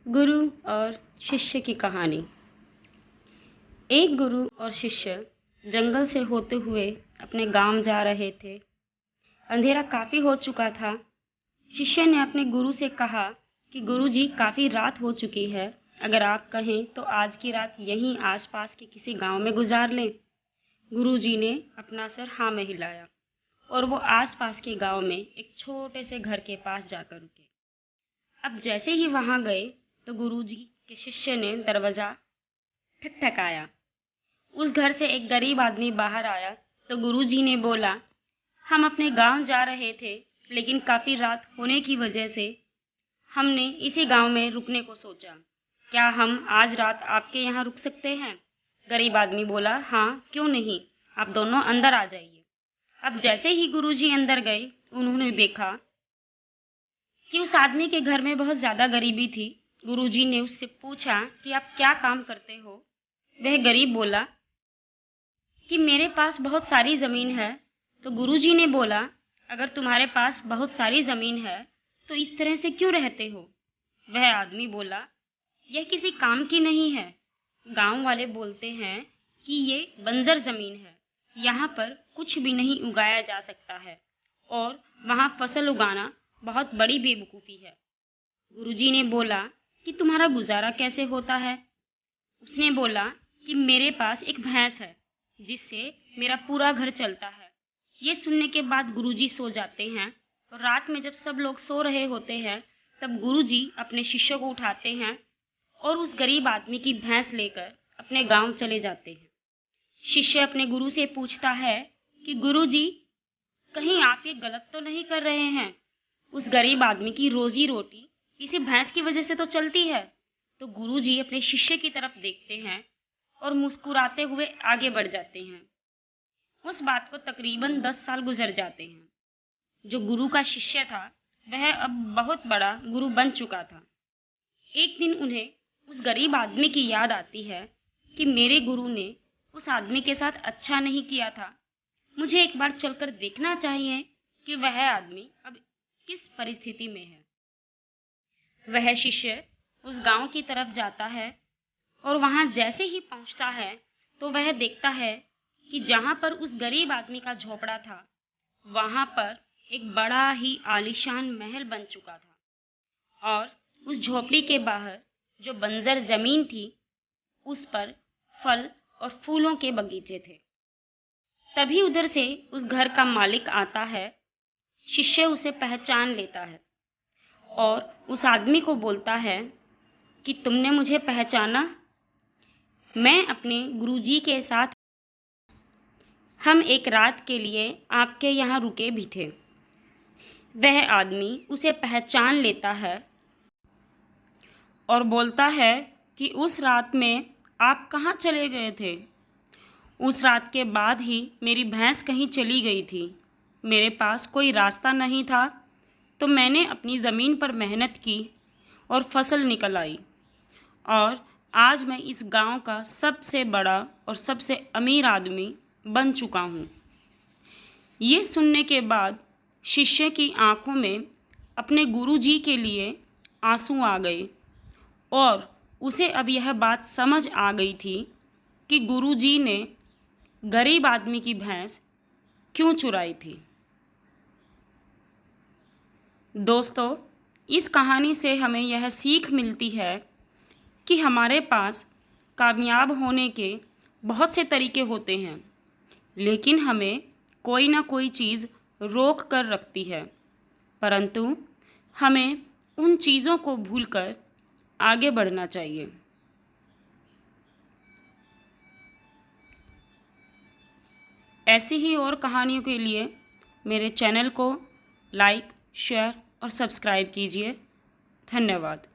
गुरु और शिष्य की कहानी। एक गुरु और शिष्य जंगल से होते हुए अपने गांव जा रहे थे। अंधेरा काफ़ी हो चुका था। शिष्य ने अपने गुरु से कहा कि गुरुजी, काफ़ी रात हो चुकी है, अगर आप कहें तो आज की रात यहीं आसपास के किसी गांव में गुजार लें। गुरुजी ने अपना सर हाँ में हिलाया और वो आसपास के गांव में एक छोटे से घर के पास जाकर रुके। अब जैसे ही वहां गए तो गुरुजी के शिष्य ने दरवाजा ठकठकाया। उस घर से एक गरीब आदमी बाहर आया तो गुरुजी ने बोला, हम अपने गांव जा रहे थे, लेकिन काफ़ी रात होने की वजह से हमने इसी गांव में रुकने को सोचा। क्या हम आज रात आपके यहाँ रुक सकते हैं? गरीब आदमी बोला, हाँ, क्यों नहीं, आप दोनों अंदर आ जाइए। अब जैसे ही गुरुजी अंदर गए, उन्होंने देखा कि उस आदमी के घर में बहुत ज़्यादा गरीबी थी। गुरुजी ने उससे पूछा कि आप क्या काम करते हो? वह गरीब बोला कि मेरे पास बहुत सारी ज़मीन है। तो गुरुजी ने बोला, अगर तुम्हारे पास बहुत सारी ज़मीन है तो इस तरह से क्यों रहते हो? वह आदमी बोला, यह किसी काम की नहीं है। गांव वाले बोलते हैं कि ये बंजर ज़मीन है, यहाँ पर कुछ भी नहीं उगाया जा सकता है और वहाँ फसल उगाना बहुत बड़ी बेवकूफ़ी है। गुरुजी ने बोला कि तुम्हारा गुजारा कैसे होता है? उसने बोला कि मेरे पास एक भैंस है जिससे मेरा पूरा घर चलता है। ये सुनने के बाद गुरुजी सो जाते हैं और रात में जब सब लोग सो रहे होते हैं तब गुरुजी अपने शिष्य को उठाते हैं और उस गरीब आदमी की भैंस लेकर अपने गांव चले जाते हैं। शिष्य अपने गुरु से पूछता है कि गुरुजी, कहीं आप ये गलत तो नहीं कर रहे हैं? उस गरीब आदमी की रोजी रोटी किसी भैंस की वजह से तो चलती है। तो गुरुजी अपने शिष्य की तरफ देखते हैं और मुस्कुराते हुए आगे बढ़ जाते हैं। उस बात को तकरीबन 10 साल गुजर जाते हैं। जो गुरु का शिष्य था वह अब बहुत बड़ा गुरु बन चुका था। एक दिन उन्हें उस गरीब आदमी की याद आती है कि मेरे गुरु ने उस आदमी के साथ अच्छा नहीं किया था। मुझे एक बार चलकर देखना चाहिए कि वह आदमी अब किस परिस्थिति में है। वह शिष्य उस गांव की तरफ जाता है और वहां जैसे ही पहुंचता है तो वह देखता है कि जहां पर उस गरीब आदमी का झोपड़ा था, वहां पर एक बड़ा ही आलीशान महल बन चुका था और उस झोपड़ी के बाहर जो बंजर जमीन थी उस पर फल और फूलों के बगीचे थे। तभी उधर से उस घर का मालिक आता है। शिष्य उसे पहचान लेता है और उस आदमी को बोलता है कि तुमने मुझे पहचाना? मैं अपने गुरुजी के साथ, हम एक रात के लिए आपके यहाँ रुके भी थे। वह आदमी उसे पहचान लेता है और बोलता है कि उस रात में आप कहाँ चले गए थे? उस रात के बाद ही मेरी भैंस कहीं चली गई थी। मेरे पास कोई रास्ता नहीं था तो मैंने अपनी ज़मीन पर मेहनत की और फसल निकल आई और आज मैं इस गांव का सबसे बड़ा और सबसे अमीर आदमी बन चुका हूँ। ये सुनने के बाद शिष्य की आंखों में अपने गुरुजी के लिए आंसू आ गए और उसे अब यह बात समझ आ गई थी कि गुरुजी ने गरीब आदमी की भैंस क्यों चुराई थी। दोस्तों, इस कहानी से हमें यह सीख मिलती है कि हमारे पास कामयाब होने के बहुत से तरीके होते हैं, लेकिन हमें कोई ना कोई चीज़ रोक कर रखती है, परंतु हमें उन चीज़ों को भूलकर आगे बढ़ना चाहिए। ऐसी ही और कहानियों के लिए मेरे चैनल को लाइक, शेयर और सब्सक्राइब कीजिए। धन्यवाद।